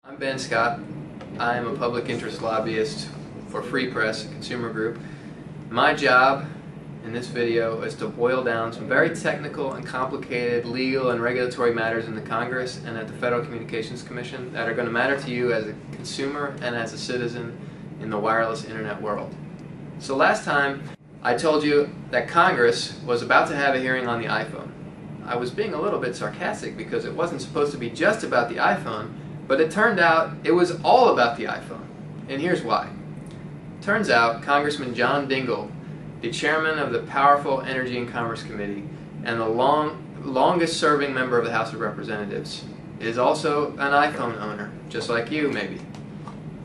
I'm Ben Scott. I am a public interest lobbyist for Free Press, a consumer group. My job in this video is to boil down some very technical and complicated legal and regulatory matters in the Congress and at the Federal Communications Commission that are going to matter to you as a consumer and as a citizen in the wireless internet world. So last time I told you that Congress was about to have a hearing on the iPhone. I was being a little bit sarcastic because it wasn't supposed to be just about the iPhone, but it turned out it was all about the iPhone. And here's why. Turns out Congressman John Dingell, the chairman of the powerful Energy and Commerce Committee and the longest serving member of the House of Representatives, is also an iPhone owner, just like you maybe.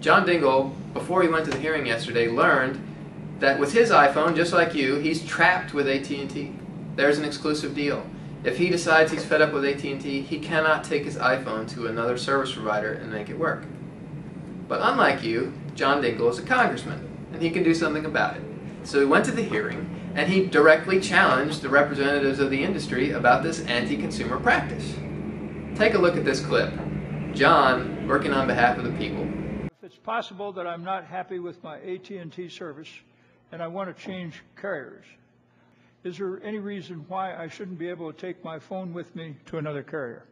John Dingell, before he went to the hearing yesterday, learned that with his iPhone, just like you, he's trapped with AT&T. There's an exclusive deal. If he decides he's fed up with AT&T, he cannot take his iPhone to another service provider and make it work. But unlike you, John Dingell is a congressman, and he can do something about it. So he went to the hearing, and he directly challenged the representatives of the industry about this anti-consumer practice. Take a look at this clip. John, working on behalf of the people. If it's possible that I'm not happy with my AT&T service, and I want to change carriers, is there any reason why I shouldn't be able to take my phone with me to another carrier?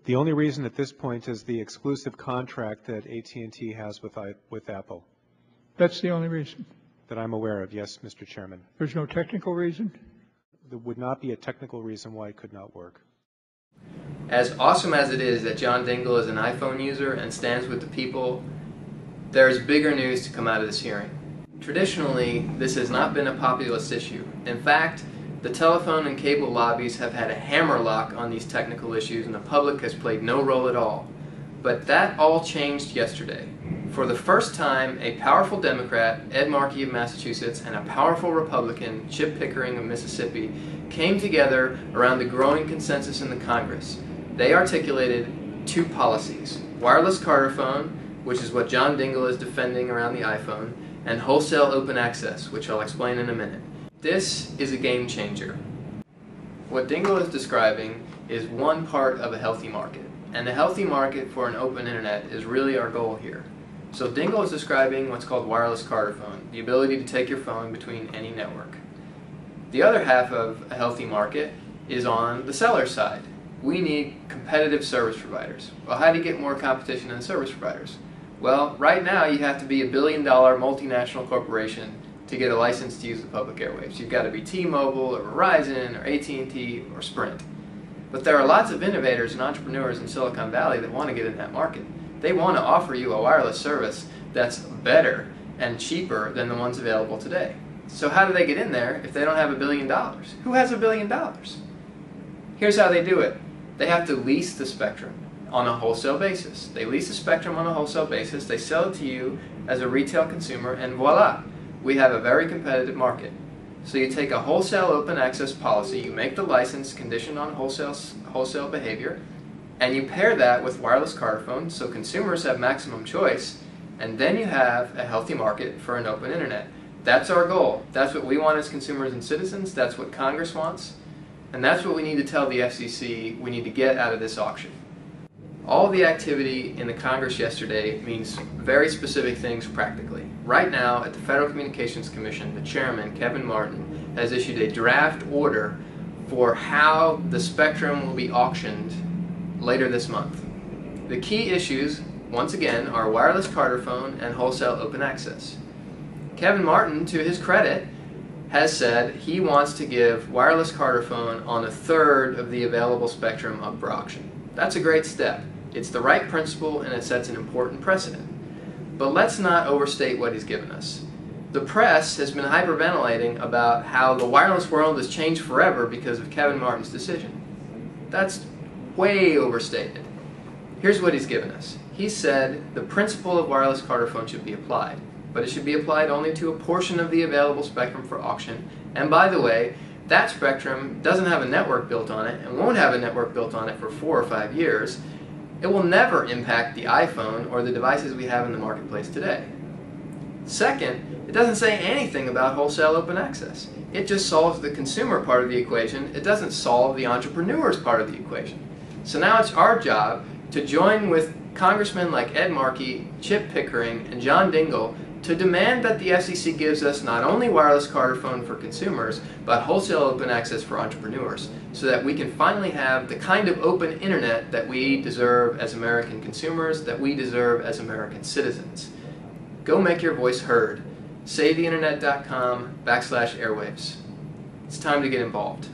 The only reason at this point is the exclusive contract that AT&T has with Apple. That's the only reason? That I'm aware of, yes, Mr. Chairman. There's no technical reason? There would not be a technical reason why it could not work. As awesome as it is that John Dingell is an iPhone user and stands with the people, there's bigger news to come out of this hearing. Traditionally, this has not been a populist issue. In fact, the telephone and cable lobbies have had a hammerlock on these technical issues and the public has played no role at all. But that all changed yesterday. For the first time, a powerful Democrat, Ed Markey of Massachusetts, and a powerful Republican, Chip Pickering of Mississippi, came together around the growing consensus in the Congress. They articulated two policies: wireless Carterphone, which is what John Dingell is defending around the iPhone, and wholesale open access, which I'll explain in a minute. This is a game changer. What Dingell is describing is one part of a healthy market, and a healthy market for an open internet is really our goal here. So Dingell is describing what's called wireless Carterphone, the ability to take your phone between any network. The other half of a healthy market is on the seller side. We need competitive service providers. Well, how do you get more competition in service providers? Well, right now you have to be $1 billion multinational corporation to get a license to use the public airwaves. You've got to be T-Mobile or Verizon or AT&T or Sprint. But there are lots of innovators and entrepreneurs in Silicon Valley that want to get in that market. They want to offer you a wireless service that's better and cheaper than the ones available today. So how do they get in there if they don't have $1 billion? Who has $1 billion? Here's how they do it. They have to lease the spectrum on a wholesale basis. They lease the spectrum on a wholesale basis, they sell it to you as a retail consumer, and voila, we have a very competitive market. So you take a wholesale open access policy, you make the license conditioned on wholesale behavior, and you pair that with wireless Carterphone so consumers have maximum choice, and then you have a healthy market for an open internet. That's our goal. That's what we want as consumers and citizens, that's what Congress wants, and that's what we need to tell the FCC we need to get out of this auction. All the activity in the Congress yesterday means very specific things practically. Right now, at the Federal Communications Commission, the chairman, Kevin Martin, has issued a draft order for how the spectrum will be auctioned later this month. The key issues, once again, are wireless Carterphone and wholesale open access. Kevin Martin, to his credit, has said he wants to give wireless Carterphone on 1/3 of the available spectrum up for auction. That's a great step. It's the right principle and it sets an important precedent. But let's not overstate what he's given us. The press has been hyperventilating about how the wireless world has changed forever because of Kevin Martin's decision. That's way overstated. Here's what he's given us. He said the principle of wireless Carterphone should be applied, but it should be applied only to a portion of the available spectrum for auction. And by the way, that spectrum doesn't have a network built on it and won't have a network built on it for 4 or 5 years. It will never impact the iPhone or the devices we have in the marketplace today. Second, it doesn't say anything about wholesale open access. It just solves the consumer part of the equation. It doesn't solve the entrepreneur's part of the equation. So now it's our job to join with congressmen like Ed Markey, Chip Pickering, and John Dingell to demand that the FCC gives us not only wireless card or phone for consumers, but wholesale open access for entrepreneurs, so that we can finally have the kind of open internet that we deserve as American consumers, that we deserve as American citizens. Go make your voice heard. SaveTheInternet.com/airwaves. It's time to get involved.